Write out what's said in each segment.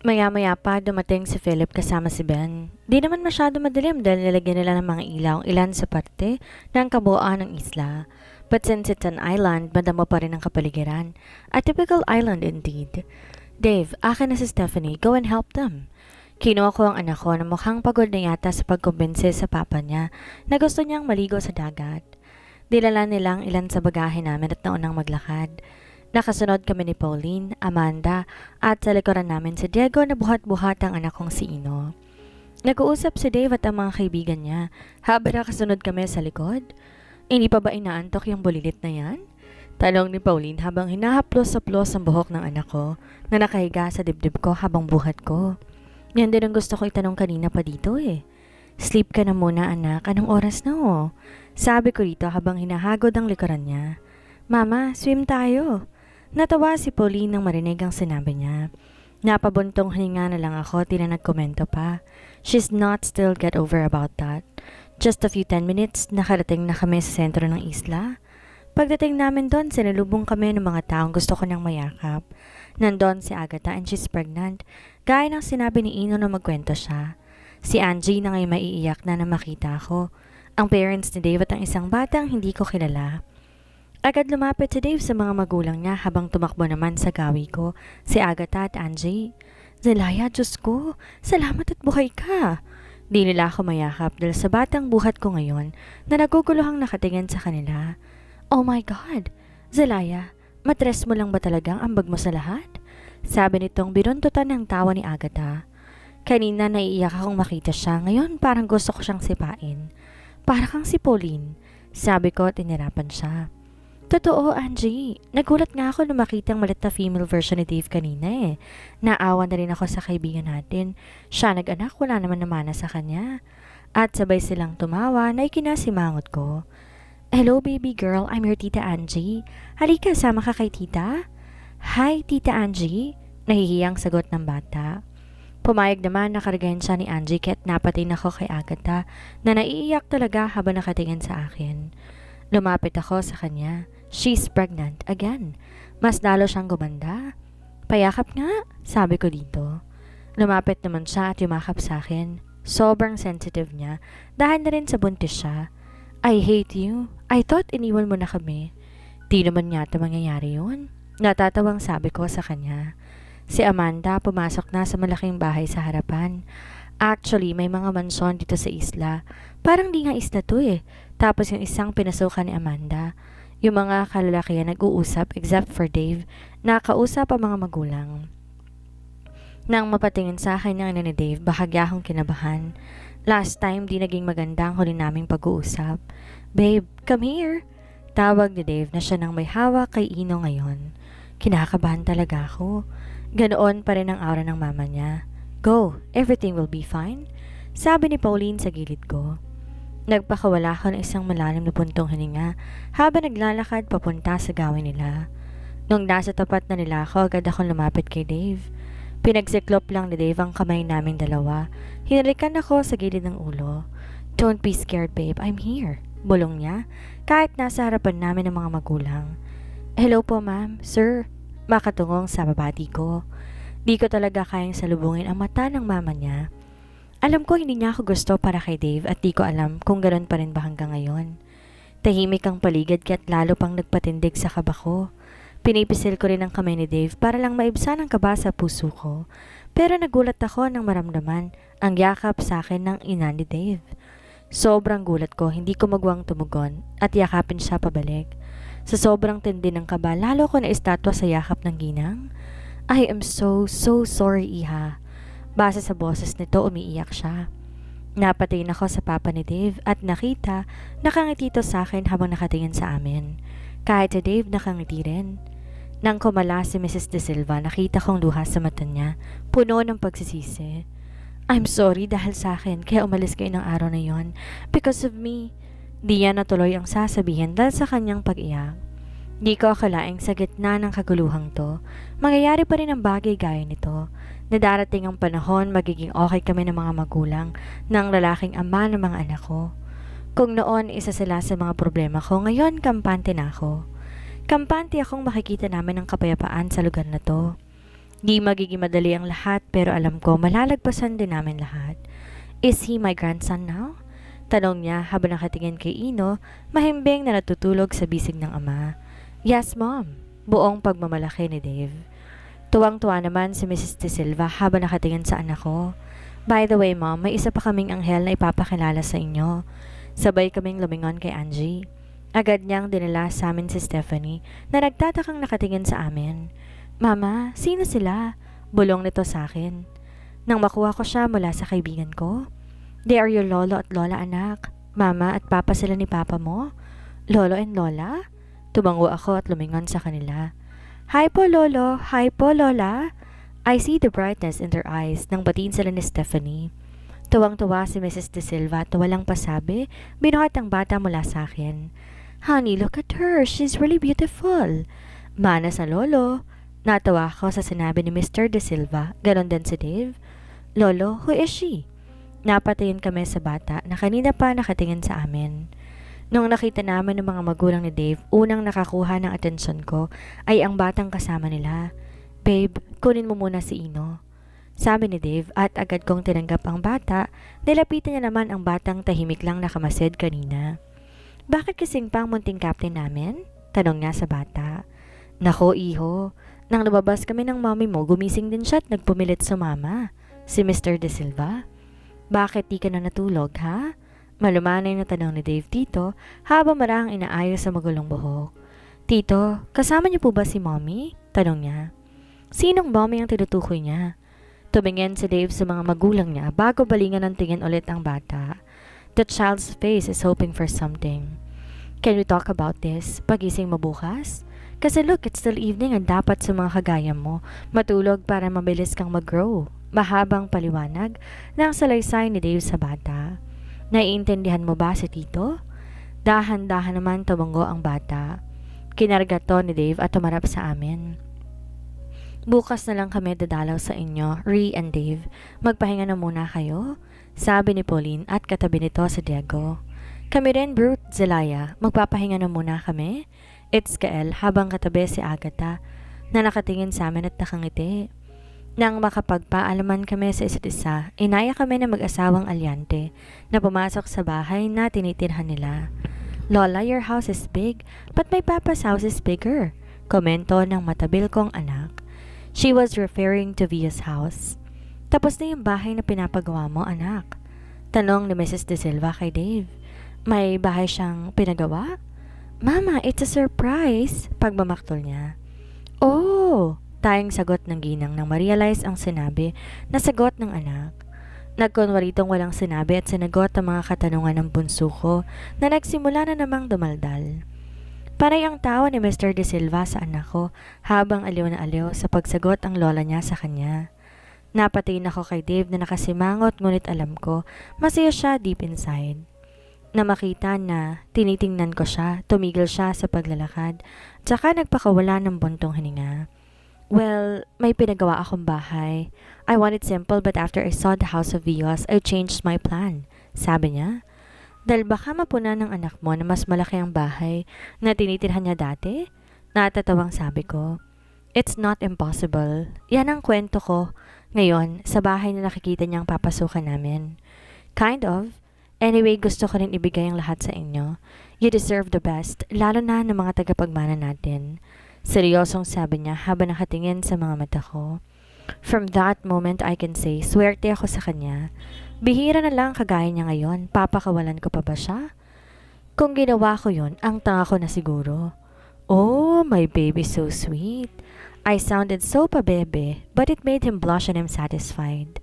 Maya-maya pa dumating si Philip kasama si Ben. Di naman masyado madilim dahil nilagyan nila ng mga ilaw ilan sa parte ng kabuuan ng isla. But since it's an island, madamo pa rin ang kapaligiran. A typical island indeed. Dave, akin na si Stephanie. Go and help them. Kinuha ko ang anak ko na mukhang pagod na yata sa pagkumbinse sa papa niya na gusto niyang maligo sa dagat. Dilala nilang ilan sa bagahe namin at naunang maglakad. Nakasunod kami ni Pauline, Amanda, at sa likuran namin si Diego na buhat-buhat ang anak kong si Ino. Nag-uusap si Dave at ang mga kaibigan niya habang nakasunod kami sa likod. Hindi pa ba inaantok yung bulilit na yan? Talong ni Pauline habang hinahaplos-saplos ang buhok ng anak ko na nakahiga sa dibdib ko habang buhat ko. Yan din ang gusto ko itanong kanina pa dito eh. Sleep ka na muna anak, anong oras na oh? Sabi ko rito habang hinahagod ang likuran niya. Mama, swim tayo. Natawa si Pauline nang marinig ang sinabi niya. Napabuntong hininga na lang ako, tila nagkomento pa. She's not still get over about that. Just a few 10 minutes, nakarating na kami sa sentro ng isla. Pagdating namin doon, sinalubong kami ng mga taong gusto ko nang mayakap. Nandun si Agatha and she's pregnant. Gaya ng sinabi ni Ino na magkwento siya. Si Angie na ngayon maiiyak na makita ako. Ang parents ni Dave at ang isang batang hindi ko kilala. Agad lumapit si Dave sa mga magulang niya habang tumakbo naman sa gawi ko si Agatha at Angie. Zelaya, Diyos ko, salamat at buhay ka. Di nila ako mayakap dahil sa batang buhat ko ngayon na naguguluhang nakatingin sa kanila. Oh my God! Zelaya, matres mo lang ba talagang ambag mo sa lahat? Sabi nitong binuntutan ng tawa ni Agatha. Kanina naiiyak akong makita siya, ngayon parang gusto ko siyang sipain. Para kang si Pauline, sabi ko at inirapan siya. Totoo, Angie. Nagulat nga ako nung makitang malit na female version ni Dave kanina eh. Naawa na rin ako sa kaibigan natin. Siya nag-anak, wala naman namana sa kanya. At sabay silang tumawa na ikinasimangot ko. Hello baby girl, I'm your tita Angie. Halika, sama ka kay tita? Hi, tita Angie. Nahihiyang sagot ng bata. Pumayag naman na kargahin siya ni Angie kaya't napatin ako kay Agatha na naiiyak talaga habang nakatingin sa akin. Lumapit ako sa kanya. She's pregnant again. Mas lalo siyang gumanda. Payakap nga, sabi ko dito. Lumapit naman siya at yumakap sa akin. Sobrang sensitive niya dahil na rin sa buntis siya. I hate you. I thought iniwan mo na kami. Di naman yata mangyayari yun. Natatawang sabi ko sa kanya. Si Amanda pumasok na sa malaking bahay sa harapan. Actually, may mga mansyon dito sa isla. Parang di nga isla to eh. Tapos yung isang pinasukan ni Amanda. Yung mga kalalakihan nag-uusap except for Dave. Nakausap ang mga magulang. Nang mapatingin sa akin ng ina ni Dave, bahagya akong kinabahan. Last time, di naging maganda ang huli naming pag-uusap. Babe, come here. Tawag ni Dave na siya nang may hawak kay Ino ngayon. Kinakabahan talaga ako. Ganoon pa rin ang aura ng mama niya. Go, everything will be fine. Sabi ni Pauline sa gilid ko. Nagpakawala ako ng isang malalim na puntong hininga habang naglalakad papunta sa gawin nila. Nung nasa tapat na nila ako, agad akong lumapit kay Dave. Pinagsiklop lang ni Dave ang kamay naming dalawa. Hinalikan ako sa gilid ng ulo. Don't be scared babe, I'm here. Bulong niya, kahit nasa harapan namin ng mga magulang. Hello po ma'am, sir. Makatungong sa babati ko. Di ko talaga kayang salubungin ang mata ng mama niya. Alam ko hindi niya ako gusto para kay Dave at di ko alam kung ganoon pa rin ba hanggang ngayon. Tahimik ang paligid kaya't lalo pang nagpatindig sa kaba ko. Pinipisil ko rin ang kamay ni Dave para lang maibsan ang kaba sa puso ko. Pero nagulat ako nang maramdaman ang yakap sa akin ng ina ni Dave. Sobrang gulat ko, hindi ko magwang tumugon at yakapin siya pabalik. Sa sobrang tindi ng kaba, lalo ko na estatwa sa yakap ng ginang. I am so sorry, Iha. Base sa boses nito, umiiyak siya. Napatingin ako sa papa ni Dave at nakita nakangiti ito sa akin habang nakatingin sa amin. Kahit si Dave nakangiti rin. Nang kumala si Mrs. De Silva, nakita kong luha sa mata niya, puno ng pagsisisi. I'm sorry dahil sa akin kaya umalis kayo ng araw na yon. Because of me. Di yan natuloy ang sasabihin dahil sa kanyang pag-iyak. Di ko akalaing sa gitna ng kaguluhang to, mangyayari pa rin ang bagay gaya nito, na darating ang panahon magiging okay kami ng mga magulang ng lalaking ama ng mga anak ko. Kung noon isa sila sa mga problema ko, ngayon kampante na ako. Kampante akong makikita namin ang kapayapaan sa lugar na to. Di magiging madali ang lahat pero alam ko malalagpasan din namin lahat. Is he my grandson now? Tanong niya habang nakatingin kay Ino, mahimbing na natutulog sa bisig ng ama. Yes, Mom. Buong pagmamalaki ni Dave. Tuwang-tuwa naman si Mrs. De Silva habang nakatingin sa anak ko. By the way, Mom, may isa pa kaming anghel na ipapakilala sa inyo. Sabay kaming lumingon kay Angie. Agad niyang dinala sa amin si Stephanie na nagtatakang nakatingin sa amin. Mama, sino sila? Bulong nito sa akin. Nang makuha ko siya mula sa kaibigan ko. They are your lolo at lola, anak. Mama at papa sila ni papa mo? Lolo and lola? Tumango ako at lumingon sa kanila. Hi po, lolo. Hi po, lola. I see the brightness in their eyes nang batiin sila ni Stephanie. Tuwang-tuwa si Mrs. De Silva at walang pasabi, binuhat ang bata mula sa akin. Honey, look at her. She's really beautiful. Mana sa lolo. Natawa ako sa sinabi ni Mr. De Silva, ganon din si Dave. Lolo, who is she? Napatingin kami sa bata na kanina pa nakatingin sa amin. Nung nakita namin ng mga magulang ni Dave, unang nakakuha ng atensyon ko ay ang batang kasama nila. Babe, kunin mo muna si Ino. Sabi ni Dave at agad kong tinanggap ang bata, nilapitan niya naman ang batang tahimik lang nakamasid kanina. Bakit kasing pang munting captain namin? Tanong niya sa bata. Nako, iho. Nang lumabas kami ng mommy mo, gumising din siya at nagpumilit sumama. Si Mr. De Silva. Bakit di ka na natulog, ha? Malumanay na tanong ni Dave dito habang marang inaayos sa magulong buhok. Tito, kasama niyo po ba si mommy? Tanong niya. Sinong mommy ang tinutukoy niya? Tumingin si Dave sa mga magulang niya bago balingan ng tingin ulit ang bata. The child's face is hoping for something. Can we talk about this? Pagising mo bukas? Kasi look, it's still evening at dapat sa mga kagaya mo, matulog para mabilis kang mag-grow. Mahabang paliwanag ng salaysay ni Dave sa bata. Naiintindihan mo ba si Tito? Dahan-dahan naman tumango ang bata. Kinarga to ni Dave at tumarap sa amin. Bukas na lang kami dadalaw sa inyo, Ree and Dave. Magpahinga na muna kayo, sabi ni Pauline at katabi nito si Diego. Kami rin, Brute, Zelaya, magpapahinga na muna kami. It's Kael habang katabi si Agatha na nakatingin sa amin at nakangiti. Nang makapagpaalaman kami sa isa't isa, inaya kami na mag-asawang alyante na pumasok sa bahay na tinitirhan nila. Lola, your house is big, but my papa's house is bigger, komento ng matabil kong anak. She was referring to Via's house. Tapos na yung bahay na pinapagawa mo, anak? Tanong ni Mrs. De Silva kay Dave. May bahay siyang pinagawa? Mama, it's a surprise, pagmamaktol niya. Oh, tayong sagot ng ginang nang ma-realize ang sinabi na sagot ng anak. Nagkunwaritong walang sinabi at sinagot ang mga katanungan ng bunso ko na nagsimula na namang dumaldal. Panay ang tawa ni Mr. De Silva sa anak ko habang aliw na aliw sa pagsagot ang lola niya sa kanya. Napatingin ako kay Dave na nakasimangot ngunit alam ko masaya siya deep inside. Na makita na tinitingnan ko siya, tumigil siya sa paglalakad, tsaka nagpakawala ng buntong hininga. Well, may pinagawa akong bahay. I want it simple but after I saw the house of Vios, I changed my plan, sabi niya. Dahil baka mapunan ng anak mo na mas malaki ang bahay na tinitirhan niya dati? Natatawang sabi ko. It's not impossible. Yan ang kwento ko ngayon sa bahay na nakikita niyang papasukan namin. Kind of. Anyway, gusto ko rin ibigay ang lahat sa inyo. You deserve the best, lalo na ng mga tagapagmana natin. Seryosong sabi niya habang nakatingin sa mga mata ko. From that moment, I can say, swerte ako sa kanya. Bihira na lang kagaya niya ngayon, papakawalan ko pa ba siya? Kung ginawa ko yon, ang tanga ko na siguro. Oh, my baby so sweet. I sounded so pabebe, but it made him blush and I'm satisfied.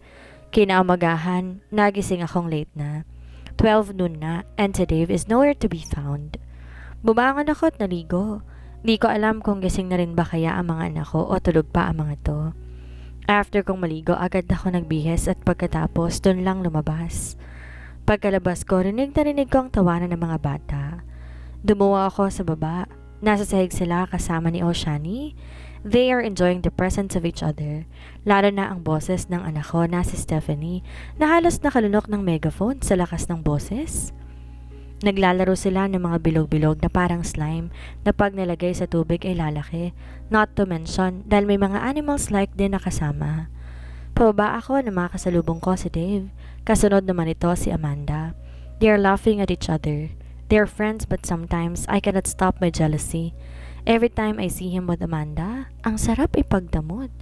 Kinaumagahan, nagising akong late na. 12 noon na, and si Dave is nowhere to be found. Bumangon ako at naligo. Di ko alam kung gising na rin ba kaya ang mga anak ko o tulog pa ang mga to. After kong maligo, agad ako nagbihis at pagkatapos doon lang lumabas. Pagkalabas ko, rinig ko ang tawanan ng mga bata. Dumuwa ako sa baba. Nasa sahig sila kasama ni Oshani. They are enjoying the presence of each other. Lalo na ang boses ng anak ko na si Stephanie na halos nakalunok ng megaphone sa lakas ng boses. Naglalaro sila ng mga bilog-bilog na parang slime na pag nilagay sa tubig ay lalaki. Not to mention, dahil may mga animals like din na kasama. Pababa ako na makakasalubong ko si Dave. Kasunod naman ito si Amanda. They are laughing at each other. They are friends but sometimes I cannot stop my jealousy. Every time I see him with Amanda, ang sarap ipagdamot.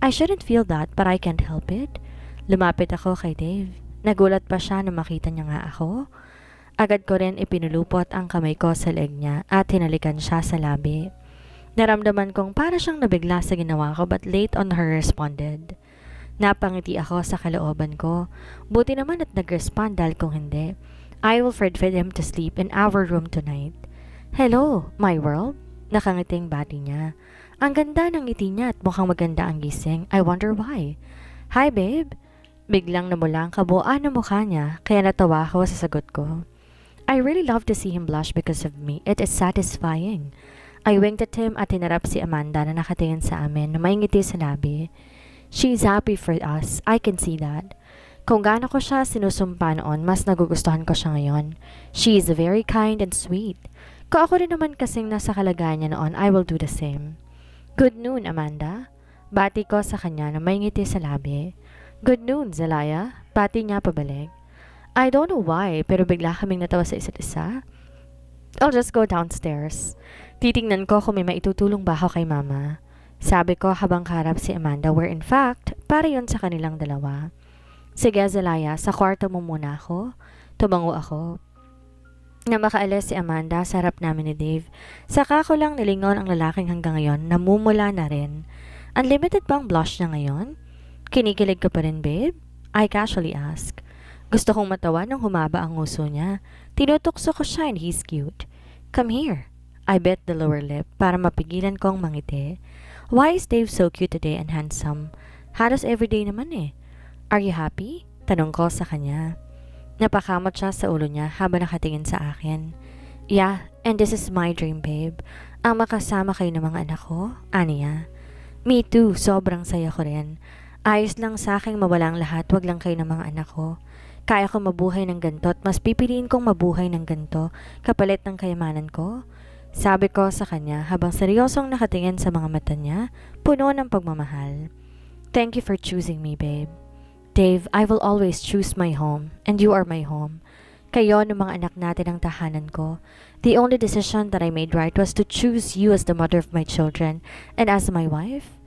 I shouldn't feel that but I can't help it. Lumapit ako kay Dave. Nagulat pa siya na makita niya nga ako. Agad ko rin ipinulupot ang kamay ko sa leeg niya at hinalikan siya sa labi. Naramdaman kong para siyang nabigla sa ginawa ko but late on her responded. Napangiti ako sa kalooban ko. Buti naman at nag-respond dahil kung hindi, I will forbid him to sleep in our room tonight. Hello, my world? Nakangiting bati niya. Ang ganda ng ngiti niya at mukhang maganda ang gising. I wonder why. Hi babe. Biglang namula ang kabuuan ng mukha niya kaya natawa ako sa sagot ko. I really love to see him blush because of me. It is satisfying. I winked at him at hinarap si Amanda na nakatingin sa amin na may ngiti sa labi. She's happy for us. I can see that. Kung gaano ko siya sinusumpa noon, mas nagugustuhan ko siya ngayon. She is very kind and sweet. Kung ako rin naman kasing nasa kalagayan niya noon, I will do the same. Good noon, Amanda. Bati ko sa kanya na may ngiti sa labi. Good noon, Zelaya. Bati niya pabalik. I don't know why, pero bigla kaming natawa sa isa't isa. I'll just go downstairs. Titingnan ko kung may maitutulong ba ako kay mama. Sabi ko habang kaharap si Amanda where in fact, para yon sa kanilang dalawa. Sige Zelaya, sa kwarto mo muna ako. Tumango ako. Na makaalis si Amanda sa harap namin ni Dave. Saka ko lang nilingon ang lalaking hanggang ngayon, namumula na rin. Unlimited bang blush niya ngayon? Kinikilig ka pa rin babe? I casually ask. Gusto kong matawa nang humaba ang nguso niya. Tinutukso ko siya and he's cute. Come here. I bit the lower lip para mapigilan kong mangiti. Why is Dave so cute today and handsome? Halos everyday naman eh. Are you happy? Tanong ko sa kanya. Napakamot siya sa ulo niya habang nakatingin sa akin. Yeah, and this is my dream babe. Ang makasama kayo ng mga anak ko, aniya. Me too, sobrang saya ko rin. Ayos lang sa aking mawalang lahat, wag lang kayo ng mga anak ko. Kaya ko mabuhay ng ganito at mas pipiliin kong mabuhay ng ganito kapalit ng kayamanan ko. Sabi ko sa kanya habang seryosong nakatingin sa mga mata niya, puno ng pagmamahal. Thank you for choosing me, babe. Dave, I will always choose my home and you are my home. Kayo ng mga anak natin ang tahanan ko. The only decision that I made right was to choose you as the mother of my children and as my wife.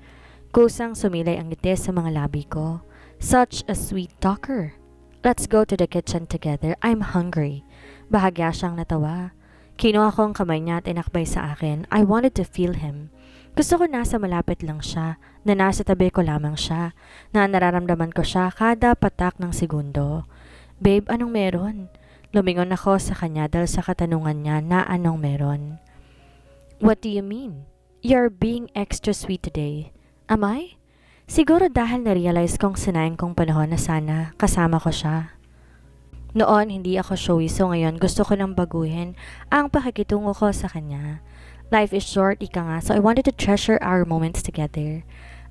Kusang sumilay ang ngiti sa mga labi ko. Such a sweet talker. Let's go to the kitchen together. I'm hungry. Bahagya siyang natawa. Kinuha ko ang kamay niya at inakbay sa akin. I wanted to feel him. Gusto ko nasa malapit lang siya, na nasa tabi ko lamang siya, na nararamdaman ko siya kada patak ng segundo. Babe, anong meron? Lumingon ako sa kanya dahil sa katanungan niya na anong meron. What do you mean? You're being extra sweet today. Am I? Siguro dahil na-realize kong sinayang kong panahon na sana kasama ko siya. Noon, hindi ako showy so ngayon gusto ko nang baguhin ang pakikitungo ko sa kanya. Life is short, ika nga, so I wanted to treasure our moments together.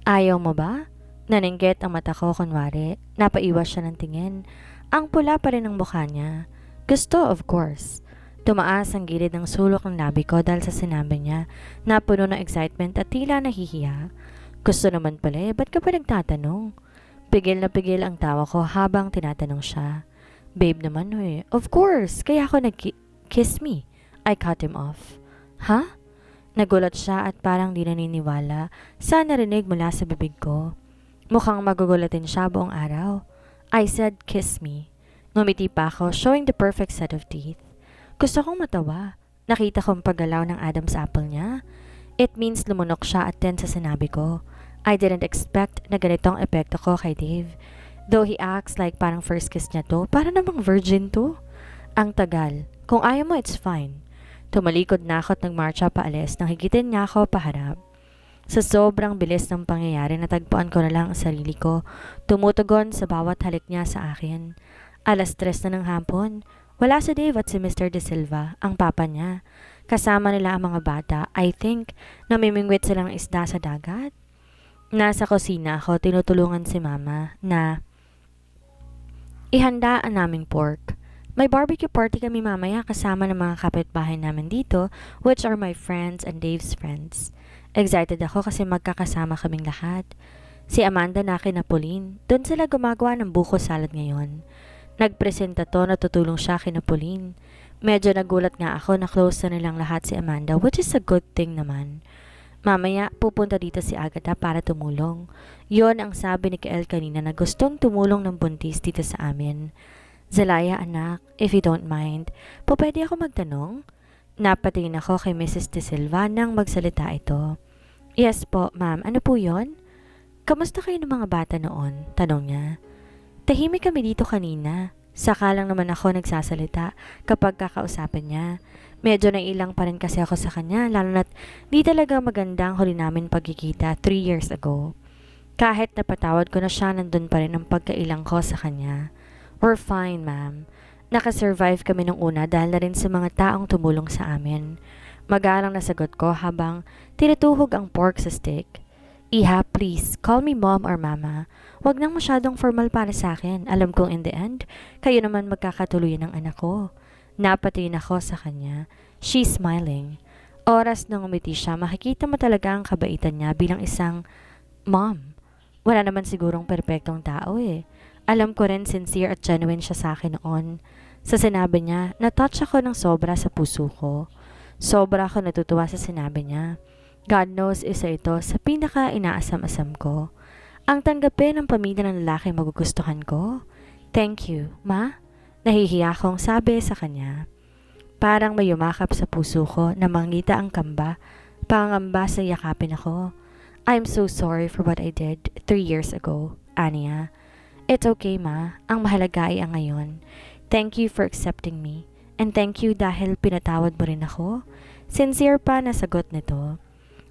Ayaw mo ba? Naninggit ang mata ko kunwari. Napaiwas siya ng tingin. Ang pula pa rin ang mukha niya. Gusto, of course. Tumaas ang gilid ng sulok ng labi ko dahil sa sinabi niya na puno ng excitement at tila nahihiya. Gusto naman pala ba't ka pa nagtatanong? Pigil na pigil ang tawa ko habang tinatanong siya. Babe naman of course, kaya ako nag-kiss me. I cut him off. Ha? Nagulat siya at parang di naniniwala sa narinig mula sa bibig ko. Mukhang magugulatin siya buong araw. I said kiss me. Ngumiti pa ako showing the perfect set of teeth. Gusto kong matawa. Nakita kong paggalaw ng Adam's apple niya. It means lumunok siya at sa sinabi ko. I didn't expect na ganitong epekto ko kay Dave. Though he acts like parang first kiss niya to, para namang virgin to. Ang tagal. Kung ayaw mo, it's fine. Tumalikod na ako at nagmarcha paalis nang higitin niya ako paharap. Sa sobrang bilis ng pangyayari, natagpuan ko na lang ang sarili ko, tumutugon sa bawat halik niya sa akin. 3:00 na ng hapon. Wala si Dave at si Mr. De Silva, ang papa niya. Kasama nila ang mga bata. I think namimingwit silang isda sa dagat. Nasa kusina ako, tinutulungan si mama na ihanda ang naming pork. May barbecue party kami mamaya kasama ng mga kapitbahay namin dito, which are my friends and Dave's friends. Excited ako kasi magkakasama kaming lahat. Si Amanda na kina Pauline, doon sila gumagawa ng buko salad ngayon. Nagpresenta to na tutulong siya kina Pauline. Medyo nagulat nga ako na close na nilang lahat si Amanda, which is a good thing naman. Mamaya, pupunta dito si Agatha para tumulong. Yon ang sabi ni Kael kanina na gustong tumulong ng buntis dito sa amin. Zelaya anak, if you don't mind, pwede ako magtanong? Napatingin ako kay Mrs. De Silva nang magsalita ito. Yes po, ma'am. Ano po yon? Kamusta kayo ng mga bata noon? Tanong niya. Tahimik kami dito kanina. Saka lang naman ako nagsasalita kapag kakausapin niya. Medyo nailang pa rin kasi ako sa kanya, lalo na't di talaga maganda ang huli namin pagkikita 3 years ago. Kahit napatawad ko na siya, nandun pa rin ang pagkailang ko sa kanya. We're fine, ma'am. Nakasurvive kami nung una dahil na rin sa mga taong tumulong sa amin. Magarang nasagot ko habang tinutuhog ang pork sa stick. Iha, please, call me mom or mama. Huwag nang masyadong formal para sa akin. Alam kong in the end, kayo naman magkakatuluyan ng anak ko. Napatingin ako sa kanya. She's smiling. Oras nang umiti siya, makikita mo talaga ang kabaitan niya bilang isang mom. Wala naman sigurong perpektong tao eh. Alam ko rin sincere at genuine siya sa akin noon. Sa sinabi niya, natouch ako ng sobra sa puso ko. Sobra ako natutuwa sa sinabi niya. God knows isa ito sa pinaka inaasam-asam ko. Ang tanggapin ng pamilya ng lalaki magugustuhan ko. Thank you, ma. Nahihiya akong sabi sa kanya. Parang may yumakap sa puso ko na mangita ang pangamba sa yakapin ako. I'm so sorry for what I did 3 years ago, Anya. It's okay, ma. Ang mahalaga ay ang ngayon. Thank you for accepting me. And thank you dahil pinatawad mo rin ako. Sincere pa na sagot nito.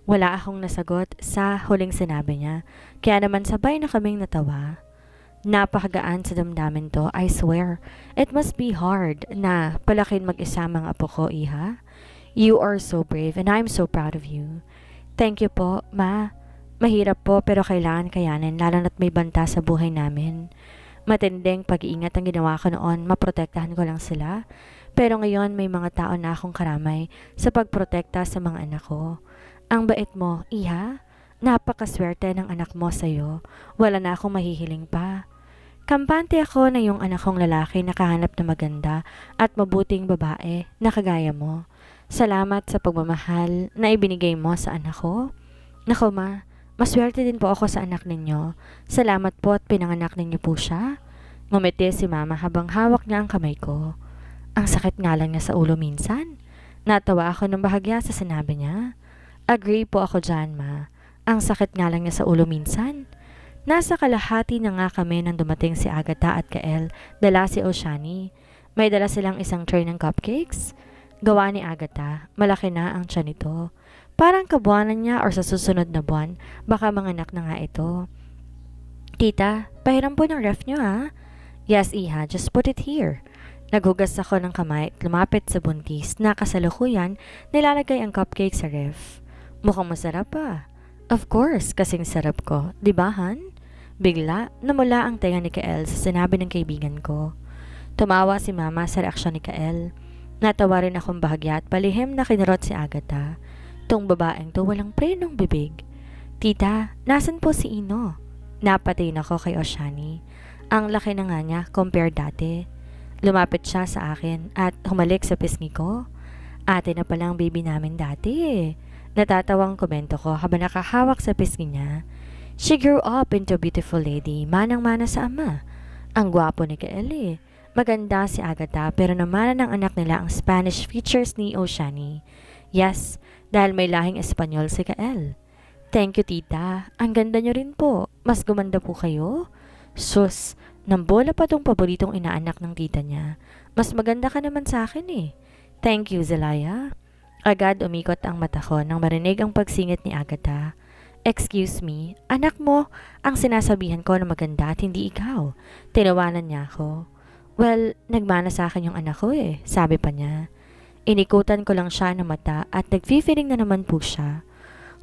Wala akong nasagot sa huling sinabi niya. Kaya naman sabay na kaming natawa. Napakagaan sa damdamin to, I swear. It must be hard na palakin mag-isa mga apo ko, iha. You are so brave and I'm so proud of you. Thank you po, ma. Mahirap po pero kailangan kayanin lalo na't may banta sa buhay namin. Matinding pag-iingat ang ginawa ko noon, maprotektahan ko lang sila. Pero ngayon may mga tao na akong karamay sa pagprotekta sa mga anak ko. Ang bait mo, iha. Napakaswerte ng anak mo sa'yo. Wala na akong mahihiling pa. Kampante ako na yung anak kong lalaki nakahanap na maganda at mabuting babae na kagaya mo. Salamat sa pagmamahal na ibinigay mo sa anak ko. Nako ma, maswerte din po ako sa anak ninyo. Salamat po at pinanganak ninyo po siya. Ngumiti si mama habang hawak niya ang kamay ko. Ang sakit nga lang niya sa ulo minsan. Natawa ako ng bahagya sa sinabi niya. Agree po ako dyan, ma. Ang sakit nga lang niya sa ulo minsan. Nasa kalahati na nga kami nang dumating si Agatha at Kael, dala si Oshani. May dala silang isang tray ng cupcakes. Gawa ni Agatha, malaki na ang tiyan nito. Parang kabuanan niya or sa susunod na buwan, baka manganak na nga ito. Tita, pahiram po ng ref niyo ha? Yes, iha, just put it here. Naghugas ako ng kamay at lumapit sa buntis na kasalukuyan nilalagay ang cupcake sa ref. Mukhang masarap pa. Of course, kasing sarap ko, di ba Han? Bigla, namula ang tenga ni Kael sa sinabi ng kaibigan ko. Tumawa si mama sa reaksyon ni Kael. Natawa rin akong bahagya at palihim na kinurot si Agatha. Tong babaeng to walang prenong bibig. Tita, nasan po si Ino? Napatingin ako kay Oshani. Ang laki na nga niya compare dati. Lumapit siya sa akin at humalik sa pisngi ko. Ate na palang baby namin dati eh. Natatawang komento ko habang nakahawak sa pisngi niya. She grew up into a beautiful lady, manang-mana sa ama. Ang gwapo ni Kael eh. Maganda si Agatha pero naman ng anak nila ang Spanish features ni Oshani. Yes, dahil may lahing Espanyol si Kael. Thank you tita, ang ganda niyo rin po. Mas gumanda po kayo? Sus, nambola pa tong paboritong inaanak ng tita niya. Mas maganda ka naman sa akin eh. Thank you Zelaya. Agad umikot ang mata ko nang marinig ang pagsingit ni Agatha. Excuse me, anak mo ang sinasabihan ko na maganda at hindi ikaw. Tinawanan niya ako. Well, nagmana sa akin yung anak ko eh, sabi pa niya. Inikutan ko lang siya ng mata at nag-feeling na naman po siya.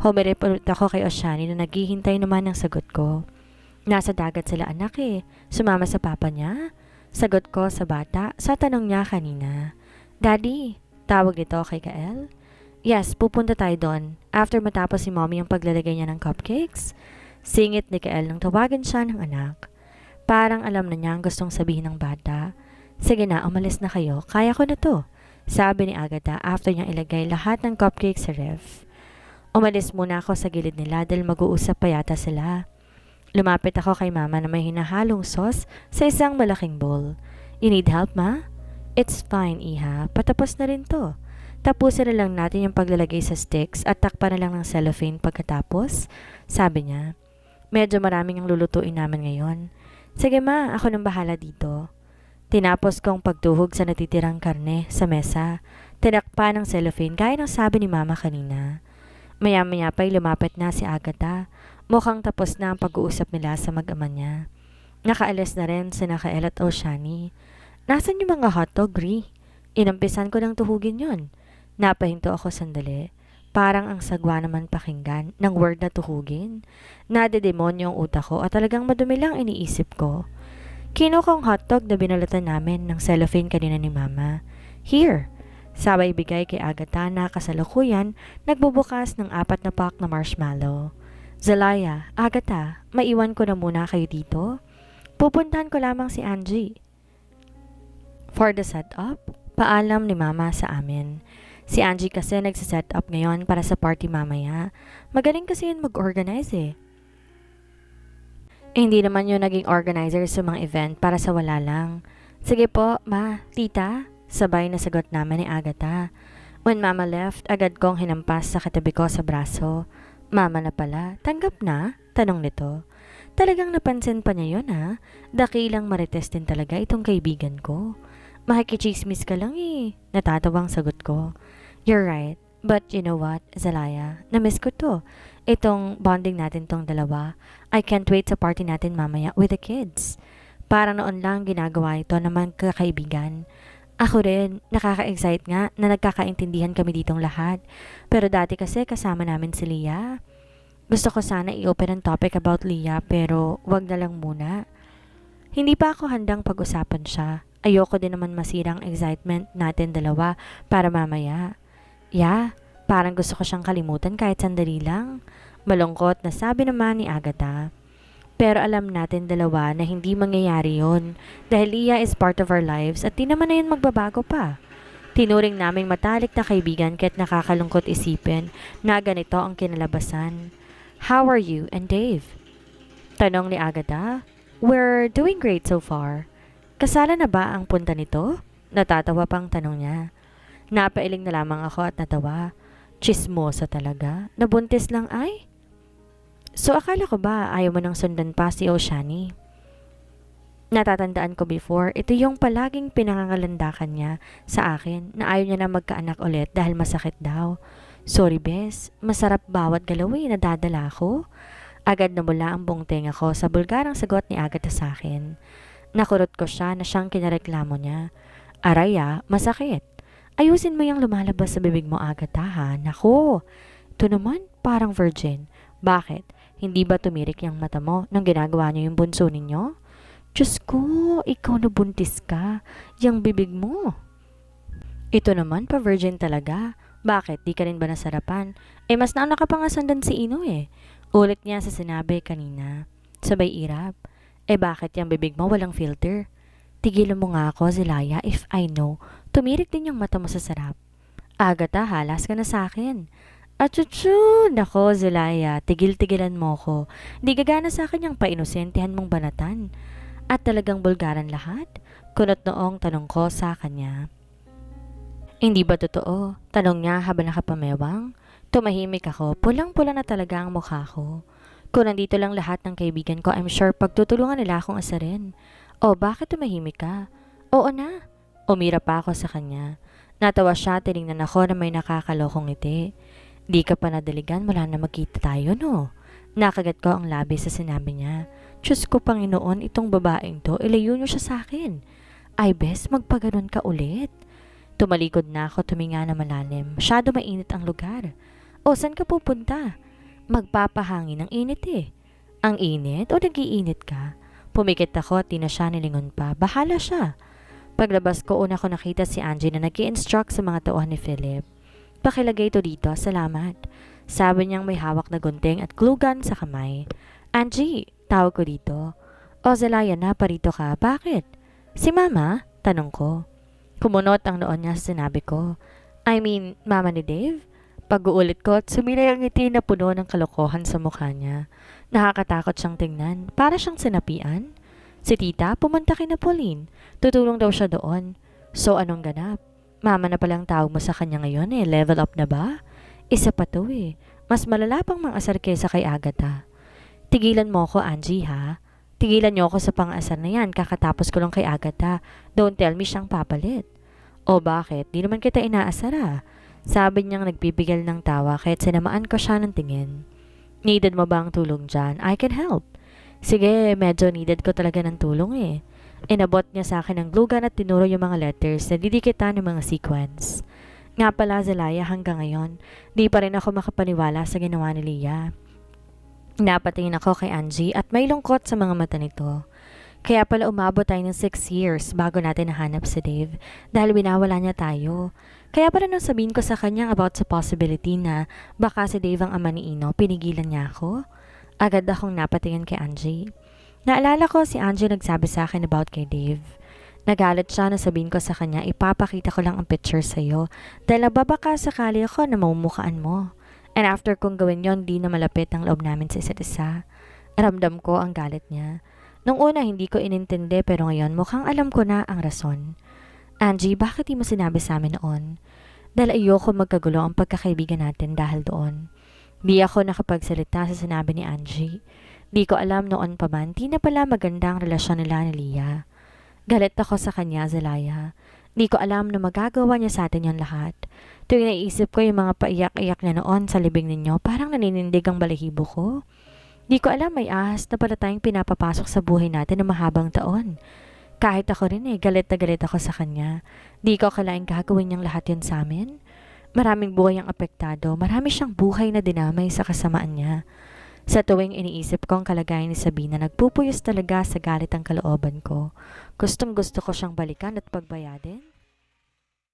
Humirip ulit ako kay Oshani na naghihintay naman ng sagot ko. Nasa dagat sila anak eh, sumama sa papa niya. Sagot ko sa bata sa tanong niya kanina. Daddy, tawag ito kay Kael? Yes, pupunta tayo doon after matapos si mommy yung paglalagay niya ng cupcakes. Singit ni Kael nang tawagan siya ng anak. Parang alam na niya ang gustong sabihin ng bata. Sige na, umalis na kayo. Kaya ko na to. Sabi ni Agatha after niyang ilagay lahat ng cupcakes sa ref. Umalis muna ako sa gilid nila dahil mag-uusap pa yata sila. Lumapit ako kay mama na may hinahalong sauce sa isang malaking bowl. You need help, ma? It's fine, iha. Patapos na rin to. Tapusin na lang natin yung paglalagay sa sticks at takpan na lang ng cellophane pagkatapos. Sabi niya. Medyo maraming ang lulutuin namin ngayon. Sige ma, ako nang bahala dito. Tinapos kong pagtuhog sa natitirang karne sa mesa. Tinakpa ng cellophane gaya ng sabi ni mama kanina. Maya-maya pa'y lumapit na si Agatha. Mukhang tapos na ang pag-uusap nila sa mag-ama niya. Nakaalis na rin si Kael at Oshani. Nasaan yung mga hotdog, Ri? Inampisan ko ng tuhugin yon. Napahinto ako sandali. Parang ang sagwa naman pakinggan ng word na tuhugin. Nadedemonyo ang utak ko at talagang madumi lang iniisip ko. Kinukong hotdog na binalatan namin ng cellophane kanina ni Mama. Here! Sabay bigay kay Agatha na kasalukuyan nagbubukas ng 4 na pack na marshmallow. Zelaya, Agatha, maiwan ko na muna kayo dito. Pupuntahan ko lamang si Angie. For the setup, paalam ni Mama sa amin. Si Angie kasi nagsiset up ngayon para sa party mamaya. Magaling kasi yun mag-organize eh. Hindi naman yun naging organizer sa mga event para sa wala lang. Sige po, ma, tita, sabay na sagot namin ni Agatha. When mama left, agad kong hinampas sa katabi ko sa braso. Mama na pala, tanggap na? Tanong nito. Talagang napansin pa niya yun ha? Dakilang marites din talaga itong kaibigan ko. Makikichismis ka lang eh. Natatawang sagot ko. You're right. But you know what, Zelaya, na-miss ko to. Itong bonding natin tong dalawa. I can't wait sa party natin mamaya with the kids. Parang noon lang ginagawa ito naman kakaibigan. Ako rin, nakaka-excite nga na nagkakaintindihan kami ditong lahat. Pero dati kasi kasama namin si Leah. Gusto ko sana i-open ang topic about Leah pero wag na lang muna. Hindi pa ako handang pag-usapan siya. Ayoko din naman masirang excitement natin dalawa para mamaya. Yeah, parang gusto ko siyang kalimutan kahit sandali lang. Malungkot na sabi naman ni Agatha. Pero alam natin dalawa na hindi mangyayari yon dahil Leah is part of our lives at di naman na yun magbabago pa. Tinuring naming matalik na kaibigan kahit nakakalungkot isipin na ganito ang kinalabasan. How are you and Dave? Tanong ni Agatha. We're doing great so far. Kasala na ba ang punta nito? Natatawa pang tanong niya. Napailing na lamang ako at natawa. Chismosa talaga. Nabuntis lang ay? So akala ko ba ayaw mo nang sundan pa si Oshani? Natatandaan ko before, ito yung palaging pinangangalandakan niya sa akin na ayaw niya na magkaanak ulit dahil masakit daw. Sorry bes, masarap bawat galaw nadadala ko. Agad na mula ang buong tenga ko sa bulgarang sagot ni Agatha sa akin. Nakurot ko siya na siyang kinareklamo niya. Araya, masakit. Ayusin mo yung lumalabas sa bibig mo, Agatha, ha? Nako, ito naman parang virgin. Bakit? Hindi ba tumirik yung mata mo nang ginagawa niyo yung bunso ninyo? Diyos ko, ikaw na buntis ka. Yung bibig mo. Ito naman pa virgin talaga. Bakit? Di ka rin ba nasarapan? Mas nauna ka pa nga sandan si Ino eh. Ulit niya sa sinabi kanina. Sabay irap. Bakit yung bibig mo walang filter? Tigilan mo nga ako, Zelaya, if I know. Tumirik din yung mata mo sa sarap. Agatha, halas ka na sa akin. Achuchu! Nako, Zelaya, tigil-tigilan mo ko. Di gagana sa akin yung painosentihan mong banatan. At talagang bulgaran lahat? Kunot noong tanong ko sa kanya. Hindi ba totoo? Tanong niya habang nakapamewang. Tumahimik ako, pulang-pula na talaga ang mukha ko. Kung nandito lang lahat ng kaibigan ko, I'm sure pagtutulungan nila akong asarin. O, bakit tumahimik ka? Oo na. Umira pa ako sa kanya. Natawa siya, tinignan ako na may nakakalokong ngiti. Di ka pa nadaligan mula na magkita tayo, no? Nakagat ko ang labi sa sinabi niya. Diyos ko, Panginoon, itong babaeng to, ilayo niyo siya sa akin. Ay, bes, magpaganon ka ulit. Tumalikod na ako, tuminga na malalim. Masyado mainit ang lugar. O, saan ka pupunta? Magpapahangin ang init eh. Ang init o nag-iinit ka? Pumikit ako at di na siya nilingon pa. Bahala siya. Paglabas ko, una ko nakita si Angie na nag-i-instruct sa mga tauhan ni Philip. Pakilagay ito dito, salamat. Sabi niyang may hawak na gunting at glue gun sa kamay. Angie, tawag ko dito. O Zelaya na, parito ka. Bakit? Si Mama? Tanong ko. Kumunot ang noon niya sa sinabi ko. I mean, Mama ni Dave? Pag-uulit ko at sumilay ang ngiti na puno ng kalokohan sa mukha niya. Nakakatakot siyang tingnan. Para siyang sinapian. Si tita, pumunta kay na Pauline. Tutulong daw siya doon. So anong ganap? Mama na palang tawag mo sa kanya ngayon eh. Level up na ba? Isa pa to eh. Mas malala pang mang-asar kesa kay Agatha. Tigilan mo ako, Angie ha? Tigilan niyo ako sa pang-asar na yan. Kakatapos ko lang kay Agatha. Don't tell me siyang papalit. O bakit? Di naman kita inaasar ah. Sabi niyang nagbibigil ng tawa kahit sinamaan ko siya ng tingin. Needed mo ba ang tulong dyan? I can help. Sige, medyo needed ko talaga ng tulong eh. Inabot niya sa akin ang glue gun at tinuro yung mga letters na didikitan ng mga sequence. Nga pala, Zelaya, hanggang ngayon, di pa rin ako makapaniwala sa ginawa ni Leah. Napatingin ako kay Angie at may lungkot sa mga mata nito. Kaya pala umabot tayo ng 6 years bago natin nahanap si Dave dahil winawala niya tayo. Kaya pala nung sabihin ko sa kanya about sa possibility na baka si Dave ang ama ni Ino, pinigilan niya ako. Agad akong napatingin kay Angie. Naalala ko si Angie nagsabi sa akin about kay Dave. Nagalit siya na sabihin ko sa kanya ipapakita ko lang ang picture sa'yo dahil nababaka sakali ako na mamumukaan mo. And after kong gawin yon, di na malapit ang loob namin sa isa't isa. Ramdam ko ang galit niya. Nung una hindi ko inintindi pero ngayon mukhang alam ko na ang rason. Angie, bakit di mo sinabi sa amin noon? Dahil ayoko magkagulo ang pagkakaibigan natin dahil doon. Di ako nakapagsalita sa sinabi ni Angie. Di ko alam noon pa man, di na pala maganda ang relasyon nila ni Leah. Galit ako sa kanya, Zelaya. Di ko alam na magagawa niya sa atin yon lahat. Tuwing naisip ko yung mga paiyak-iyak niya noon sa libing ninyo, parang naninindig ang balahibo ko. Di ko alam may ahas na pala tayong pinapapasok sa buhay natin na mahabang taon. Kahit ako rin galit na galit ako sa kanya. Di ko akalaing gagawin niyang lahat yun sa amin. Maraming buhay ang apektado, marami siyang buhay na dinamay sa kasamaan niya. Sa tuwing iniisip ko ang kalagayan ni Sabina, nagpupuyos talaga sa galit ang kalooban ko. Gustong gusto ko siyang balikan at pagbayadin.